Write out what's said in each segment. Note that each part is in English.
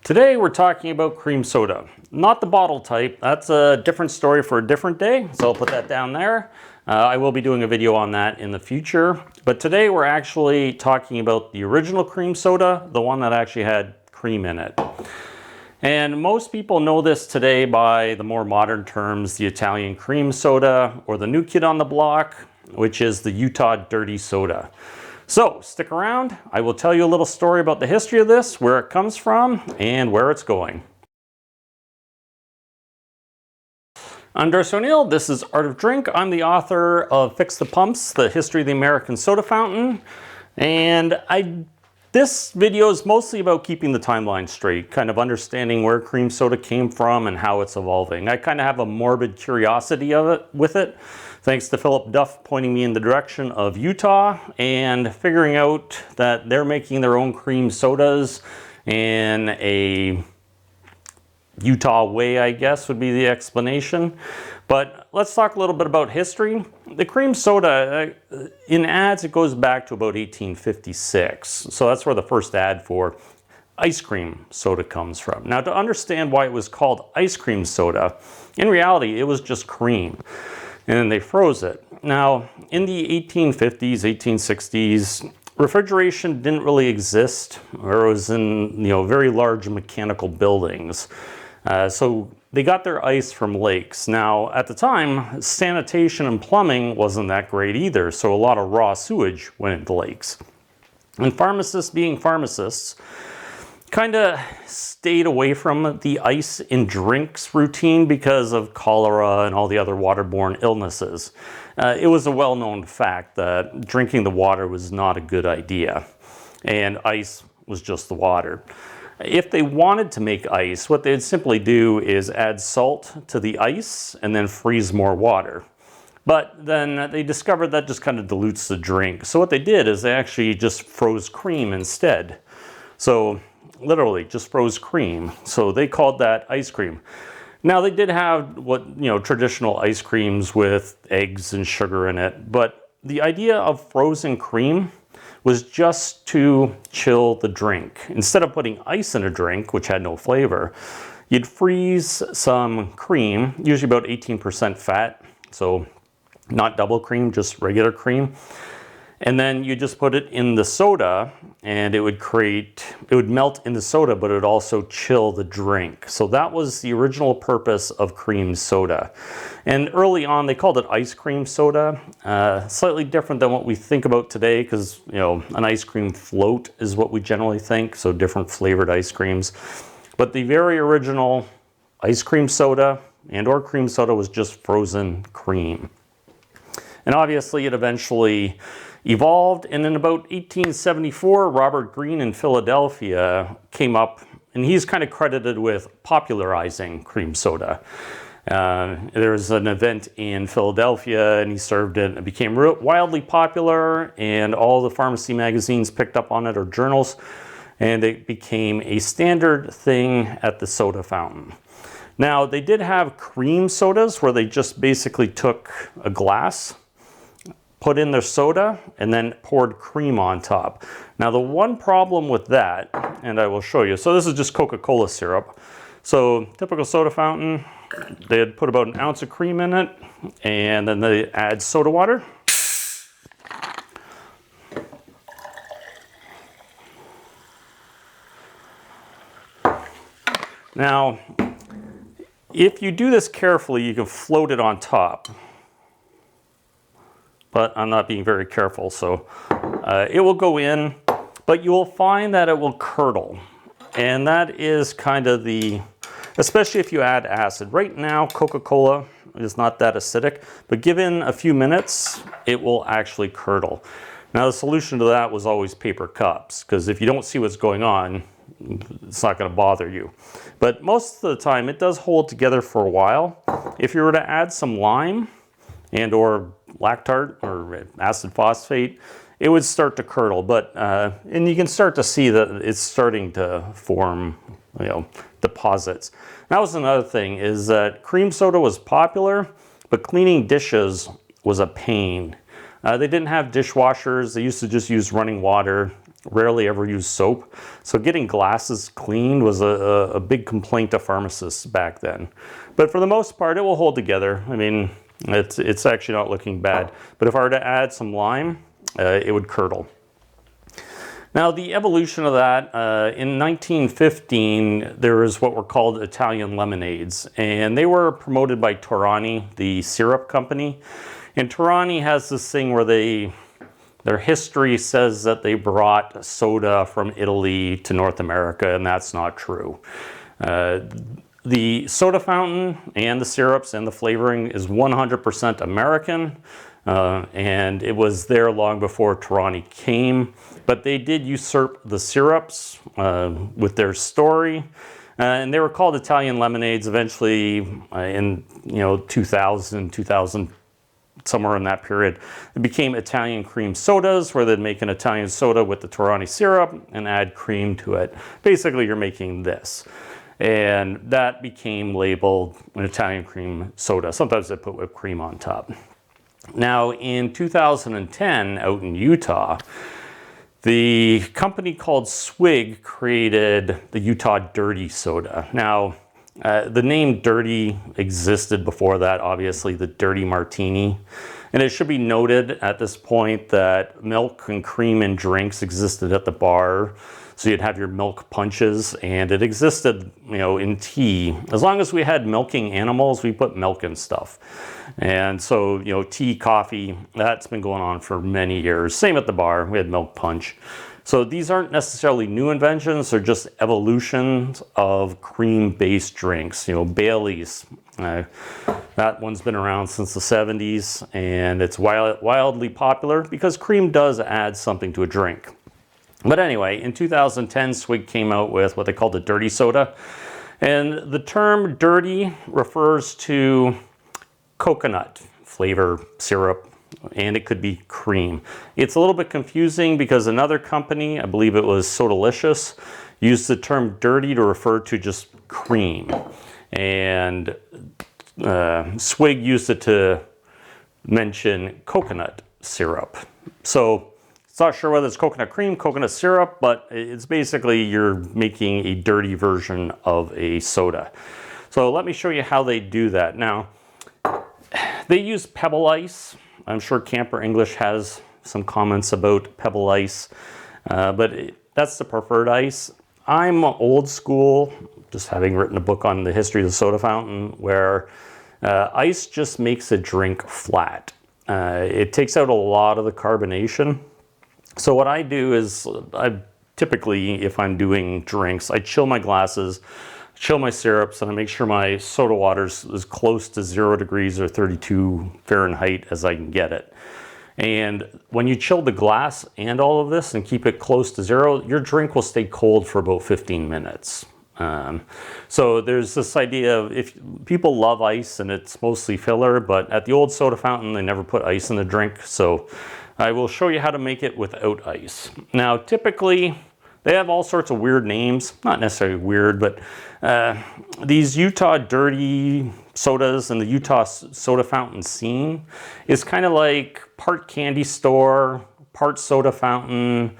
Today we're talking about cream soda, not the bottle type. That's a different story for a different day, so I'll put that down there. I will be doing a video on that in the future, but today we're actually talking about the original cream soda, the one that actually had cream in it. And most people know this today by the more modern terms, the Italian cream soda, or the new kid on the block, which is the Utah Dirty Soda. So stick around, I will tell you a little story about the history of this, where it comes from, and where it's going. I'm Darcy O'Neill, this is Art of Drink. I'm the author of Fix the Pumps, The History of the American Soda Fountain. And this video is mostly about keeping the timeline straight, kind of understanding where cream soda came from and how it's evolving. I kind of have a morbid curiosity with it, thanks to Philip Duff pointing me in the direction of Utah and figuring out that they're making their own cream sodas in a Utah way, I guess, would be the explanation. But let's talk a little bit about history. The cream soda, in ads, it goes back to about 1856. So that's where the first ad for ice cream soda comes from. Now, to understand why it was called ice cream soda, in reality, it was just cream. And then they froze it. Now, in the 1850s, 1860s, refrigeration didn't really exist, or it was in very large mechanical buildings. So they got their ice from lakes. Now, at the time, sanitation and plumbing wasn't that great either, so a lot of raw sewage went into lakes. And pharmacists, being pharmacists, kind of stayed away from the ice in drinks routine because of cholera and all the other waterborne illnesses. It was a well-known fact that drinking the water was not a good idea, and ice was just the water. If they wanted to make ice, what they'd simply do is add salt to the ice and then freeze more water. But then they discovered that just kind of dilutes the drink. So what they did is they actually just froze cream instead. So literally just froze cream. So they called that ice cream. Now they did have traditional ice creams with eggs and sugar in it, but the idea of frozen cream was just to chill the drink. Instead of putting ice in a drink, which had no flavor, you'd freeze some cream, usually about 18% fat, so not double cream, just regular cream. And then you just put it in the soda and it would melt in the soda, but it would also chill the drink. So that was the original purpose of cream soda. And early on, they called it ice cream soda. Slightly different than what we think about today, because an ice cream float is what we generally think, so different flavored ice creams. But the very original ice cream soda or cream soda was just frozen cream. And obviously it eventually evolved, and in about 1874, Robert Greene in Philadelphia came up, and he's kind of credited with popularizing cream soda. There was an event in Philadelphia, and he served it, and it became wildly popular, and all the pharmacy magazines picked up on it, or journals, and it became a standard thing at the soda fountain. Now, they did have cream sodas where they just basically took a glass, put in their soda, and then poured cream on top. Now the one problem with that, and I will show you, so this is just Coca-Cola syrup. So typical soda fountain, they'd put about an ounce of cream in it, and then they add soda water. Now, if you do this carefully, you can float it on top. But I'm not being very careful, so it will go in, but you will find that it will curdle. And that is kind of especially if you add acid. Right now, Coca-Cola is not that acidic, but given a few minutes, it will actually curdle. Now the solution to that was always paper cups, because if you don't see what's going on, it's not going to bother you. But most of the time, it does hold together for a while. If you were to add some lime or lactart or acid phosphate, it would start to curdle, and you can start to see that it's starting to form deposits. That was another thing, is that cream soda was popular, but cleaning dishes was a pain. They didn't have dishwashers. They used to just use running water. rarely ever used soap. So getting glasses cleaned was a big complaint to pharmacists back then. But for the most part, it will hold together. I mean, it's actually not looking bad. But if I were to add some lime, it would curdle. Now, the evolution of that, in 1915, there was what were called Italian lemonades, and they were promoted by Torani, the syrup company. And Torani has this thing where their history says that they brought soda from Italy to North America, and that's not true. The soda fountain and the syrups and the flavoring is 100% American. And it was there long before Torani came, but they did usurp the syrups with their story, and they were called Italian lemonades. Eventually, in 2000, somewhere in that period, it became Italian cream sodas, where they'd make an Italian soda with the Torani syrup and add cream to it. Basically, you're making this. And that became labeled an Italian cream soda. Sometimes they put whipped cream on top. Now, in 2010, out in Utah, the company called Swig created the Utah Dirty Soda. Now, the name Dirty existed before that, obviously, the Dirty Martini. And it should be noted at this point that milk and cream in drinks existed at the bar. So you'd have your milk punches, and it existed, in tea. As long as we had milking animals, we put milk in stuff. And so, tea, coffee, that's been going on for many years. Same at the bar, we had milk punch. So these aren't necessarily new inventions, they're just evolutions of cream-based drinks. Bailey's, that one's been around since the 70s, and it's wildly popular because cream does add something to a drink. But anyway, in 2010, Swig came out with what they call the dirty soda. And the term dirty refers to coconut flavor syrup, and it could be cream. It's a little bit confusing because another company, I believe it was Sodalicious, used the term dirty to refer to just cream. And Swig used it to mention coconut syrup. So not sure whether it's coconut cream, coconut syrup, but it's basically you're making a dirty version of a soda. So let me show you how they do that. Now, they use pebble ice. I'm sure Camper English has some comments about pebble ice, but that's the preferred ice. I'm old school, just having written a book on the history of the soda fountain, where ice just makes a drink flat. It takes out a lot of the carbonation. So what I do is, typically, if I'm doing drinks, I chill my glasses, chill my syrups, and I make sure my soda water's as close to 0 degrees or 32 Fahrenheit as I can get it. And when you chill the glass and all of this and keep it close to 0, your drink will stay cold for about 15 minutes. So there's this idea of, if people love ice and it's mostly filler, but at the old soda fountain, they never put ice in the drink. So I will show you how to make it without ice. Now, typically, they have all sorts of weird names. Not necessarily weird, but these Utah dirty sodas and the Utah soda fountain scene is kind of like part candy store, part soda fountain,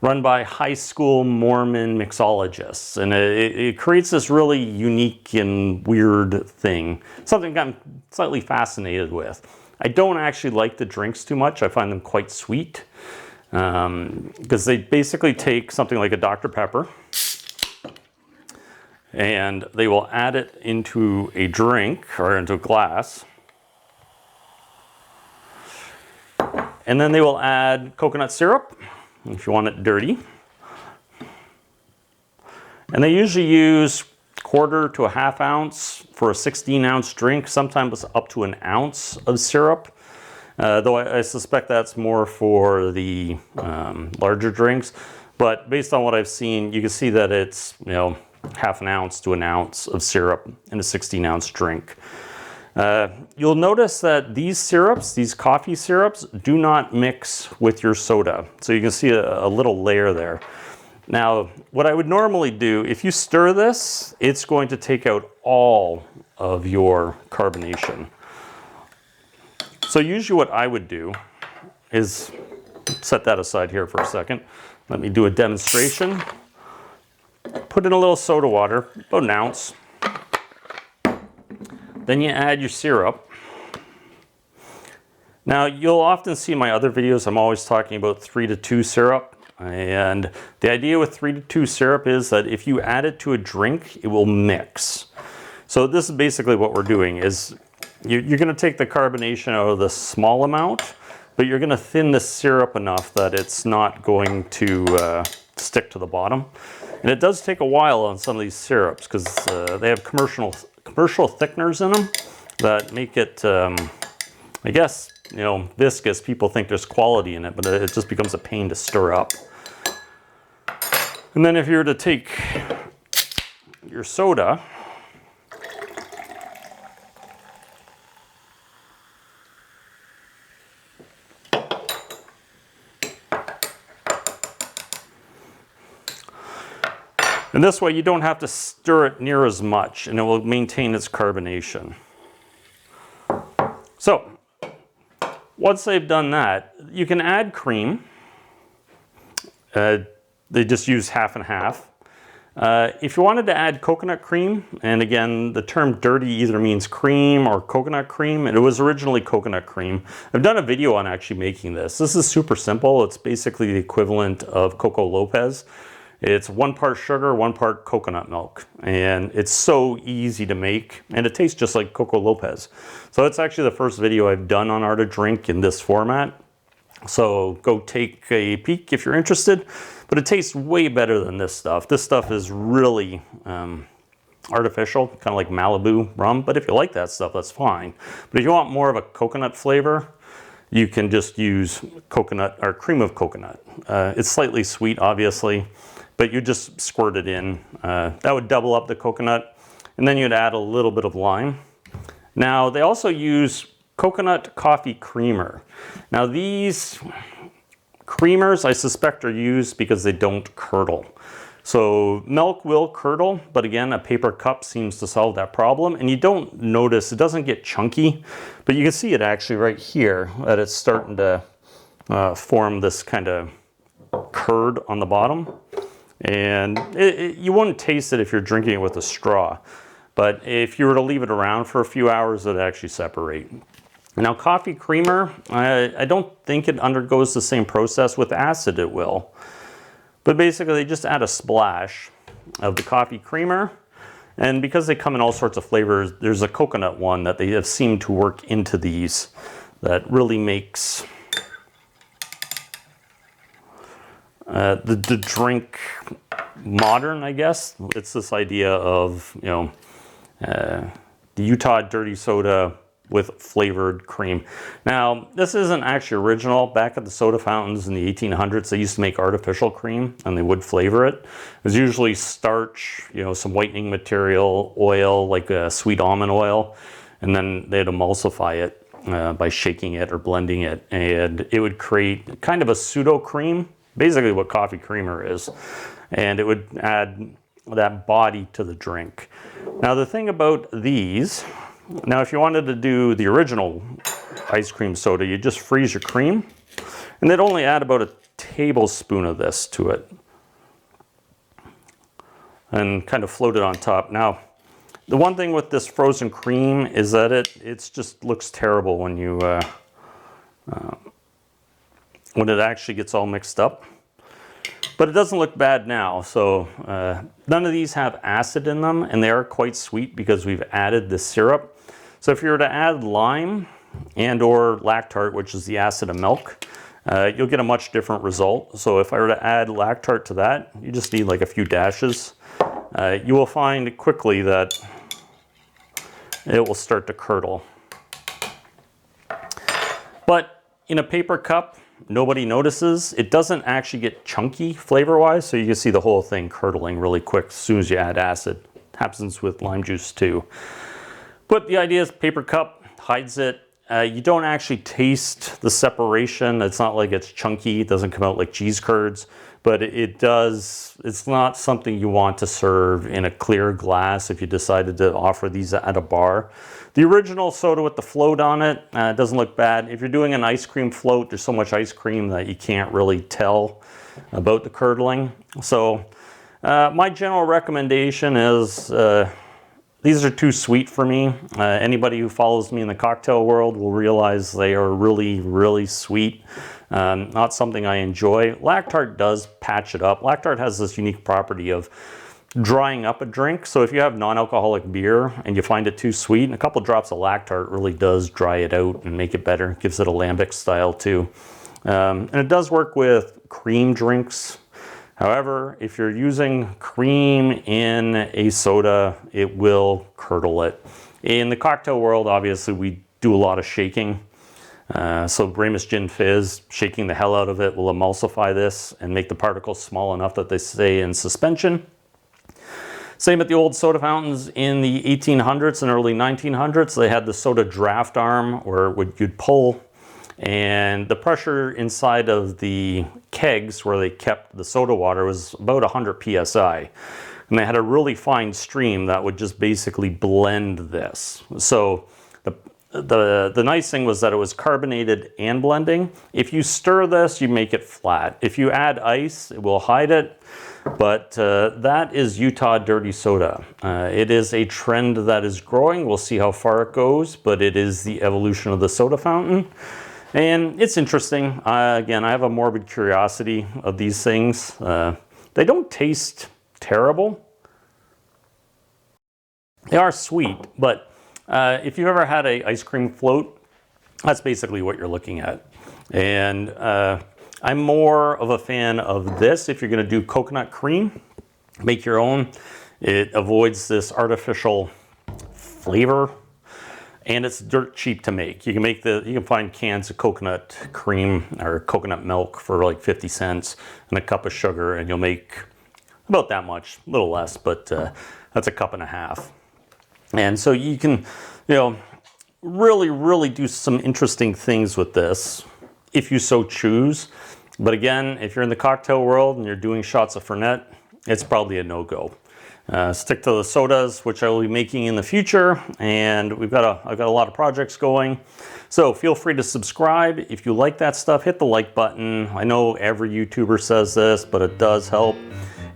run by high school Mormon mixologists. And it creates this really unique and weird thing, something I'm slightly fascinated with. I don't actually like the drinks too much. I find them quite sweet because they basically take something like a Dr. Pepper and they will add it into a drink or into a glass. And then they will add coconut syrup if you want it dirty. And they usually use 1/4 to 1/2 ounce for a 16-ounce drink, sometimes up to 1 ounce of syrup. Though I suspect that's more for the larger drinks. But based on what I've seen, you can see that it's 1/2 ounce to 1 ounce of syrup in a 16-ounce drink. You'll notice that these syrups, these coffee syrups, do not mix with your soda. So you can see a little layer there. Now, what I would normally do, if you stir this, it's going to take out all of your carbonation. So usually what I would do is set that aside here for a second. Let me do a demonstration. Put in a little soda water, about an ounce. Then you add your syrup. Now you'll often see in my other videos, I'm always talking about 3-to-2 syrup. And the idea with 3-to-2 syrup is that if you add it to a drink, it will mix. So this is basically what we're doing is you're going to take the carbonation out of the small amount, but you're going to thin the syrup enough that it's not going to stick to the bottom. And it does take a while on some of these syrups because they have commercial thickeners in them that make it, I guess, you know, viscous. People think there's quality in it, but it just becomes a pain to stir up. And then if you were to take your soda, and this way you don't have to stir it near as much and it will maintain its carbonation. So once they've done that, you can add cream. They just use half and half. If you wanted to add coconut cream, and again, the term dirty either means cream or coconut cream. It was originally coconut cream. I've done a video on actually making this. This is super simple. It's basically the equivalent of Coco Lopez. It's 1 part sugar, 1 part coconut milk. And it's so easy to make, and it tastes just like Coco Lopez. So that's actually the first video I've done on Art of Drink in this format. So go take a peek if you're interested. But it tastes way better than this stuff. This stuff is really artificial, kind of like Malibu rum. But if you like that stuff, that's fine. But if you want more of a coconut flavor, you can just use coconut or cream of coconut. It's slightly sweet, obviously, but you just squirt it in. That would double up the coconut, and then you'd add a little bit of lime. Now, they also use coconut coffee creamer. Now, these creamers, I suspect, are used because they don't curdle. So milk will curdle, but again, a paper cup seems to solve that problem. And you don't notice, it doesn't get chunky, but you can see it actually right here, that it's starting to form this kind of curd on the bottom. And you wouldn't taste it if you're drinking it with a straw. But if you were to leave it around for a few hours, it would actually separate. Now, coffee creamer, I don't think it undergoes the same process. With acid, it will. But basically, they just add a splash of the coffee creamer. And because they come in all sorts of flavors, there's a coconut one that they have seemed to work into these that really makes the drink modern, I guess. It's this idea of, you know, the Utah Dirty Soda with flavored cream. Now, this isn't actually original. Back at the soda fountains in the 1800s, they used to make artificial cream and they would flavor it. It was usually starch, you know, some whitening material, oil, like sweet almond oil, and then they'd emulsify it by shaking it or blending it. And it would create kind of a pseudo cream, basically what coffee creamer is. And it would add that body to the drink. Now, the thing about these, now, if you wanted to do the original ice cream soda, you just freeze your cream, and they'd only add about a tablespoon of this to it, and kind of float it on top. Now, the one thing with this frozen cream is that it just looks terrible when you when it actually gets all mixed up. But it doesn't look bad now. So none of these have acid in them, and they are quite sweet because we've added the syrup. So if you were to add lime and or Lactart, which is the acid of milk, you'll get a much different result. So if I were to add Lactart to that, you just need like a few dashes. You will find quickly that it will start to curdle. But in a paper cup, nobody notices. It doesn't actually get chunky flavor-wise, so you can see the whole thing curdling really quick as soon as you add acid. It happens with lime juice too. But the idea is paper cup hides it. You don't actually taste the separation. It's not like it's chunky. It doesn't come out like cheese curds, but it does. It's not something you want to serve in a clear glass if you decided to offer these at a bar. The original soda with the float on it doesn't look bad. If you're doing an ice cream float, there's so much ice cream that you can't really tell about the curdling. So my general recommendation is these are too sweet for me. Anybody who follows me in the cocktail world will realize they are really, really sweet. Not something I enjoy. Lactart does patch it up. Lactart has this unique property of drying up a drink. So if you have non-alcoholic beer and you find it too sweet, a couple drops of Lactart really does dry it out and make it better. It gives it a lambic style too. And it does work with cream drinks. However, if you're using cream in a soda, it will curdle it. In the cocktail world, obviously, we do a lot of shaking. So Brahmas Gin Fizz, shaking the hell out of it will emulsify this and make the particles small enough that they stay in suspension. Same at the old soda fountains in the 1800s and early 1900s. They had the soda draft arm where you'd pull, and the pressure inside of the kegs where they kept the soda water was about 100 psi. And they had a really fine stream that would just basically blend this. So the nice thing was that it was carbonated and blending. If you stir this, you make it flat. If you add ice, it will hide it. But that is Utah Dirty Soda. It is a trend that is growing. We'll see how far it goes, but it is the evolution of the soda fountain. And it's interesting. Again, I have a morbid curiosity of these things. They don't taste terrible. They are sweet, but if you've ever had an ice cream float, that's basically what you're looking at. And I'm more of a fan of this. If you're going to do coconut cream, make your own. It avoids this artificial flavor, and it's dirt cheap to make. You can find cans of coconut cream or coconut milk for like 50 cents and a cup of sugar, and you'll make about that much, a little less, but that's a cup and a half. And so you can, really, really do some interesting things with this if you so choose. But again, if you're in the cocktail world and you're doing shots of Fernet, it's probably a no-go. Stick to the sodas, which I will be making in the future, and I've got a lot of projects going. So feel free to subscribe. If you like that stuff, hit the like button. I know every YouTuber says this, but it does help.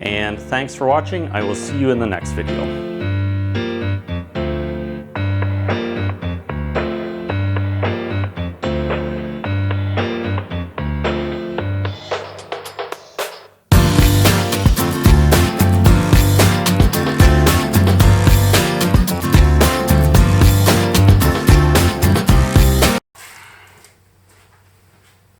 And thanks for watching. I will see you in the next video.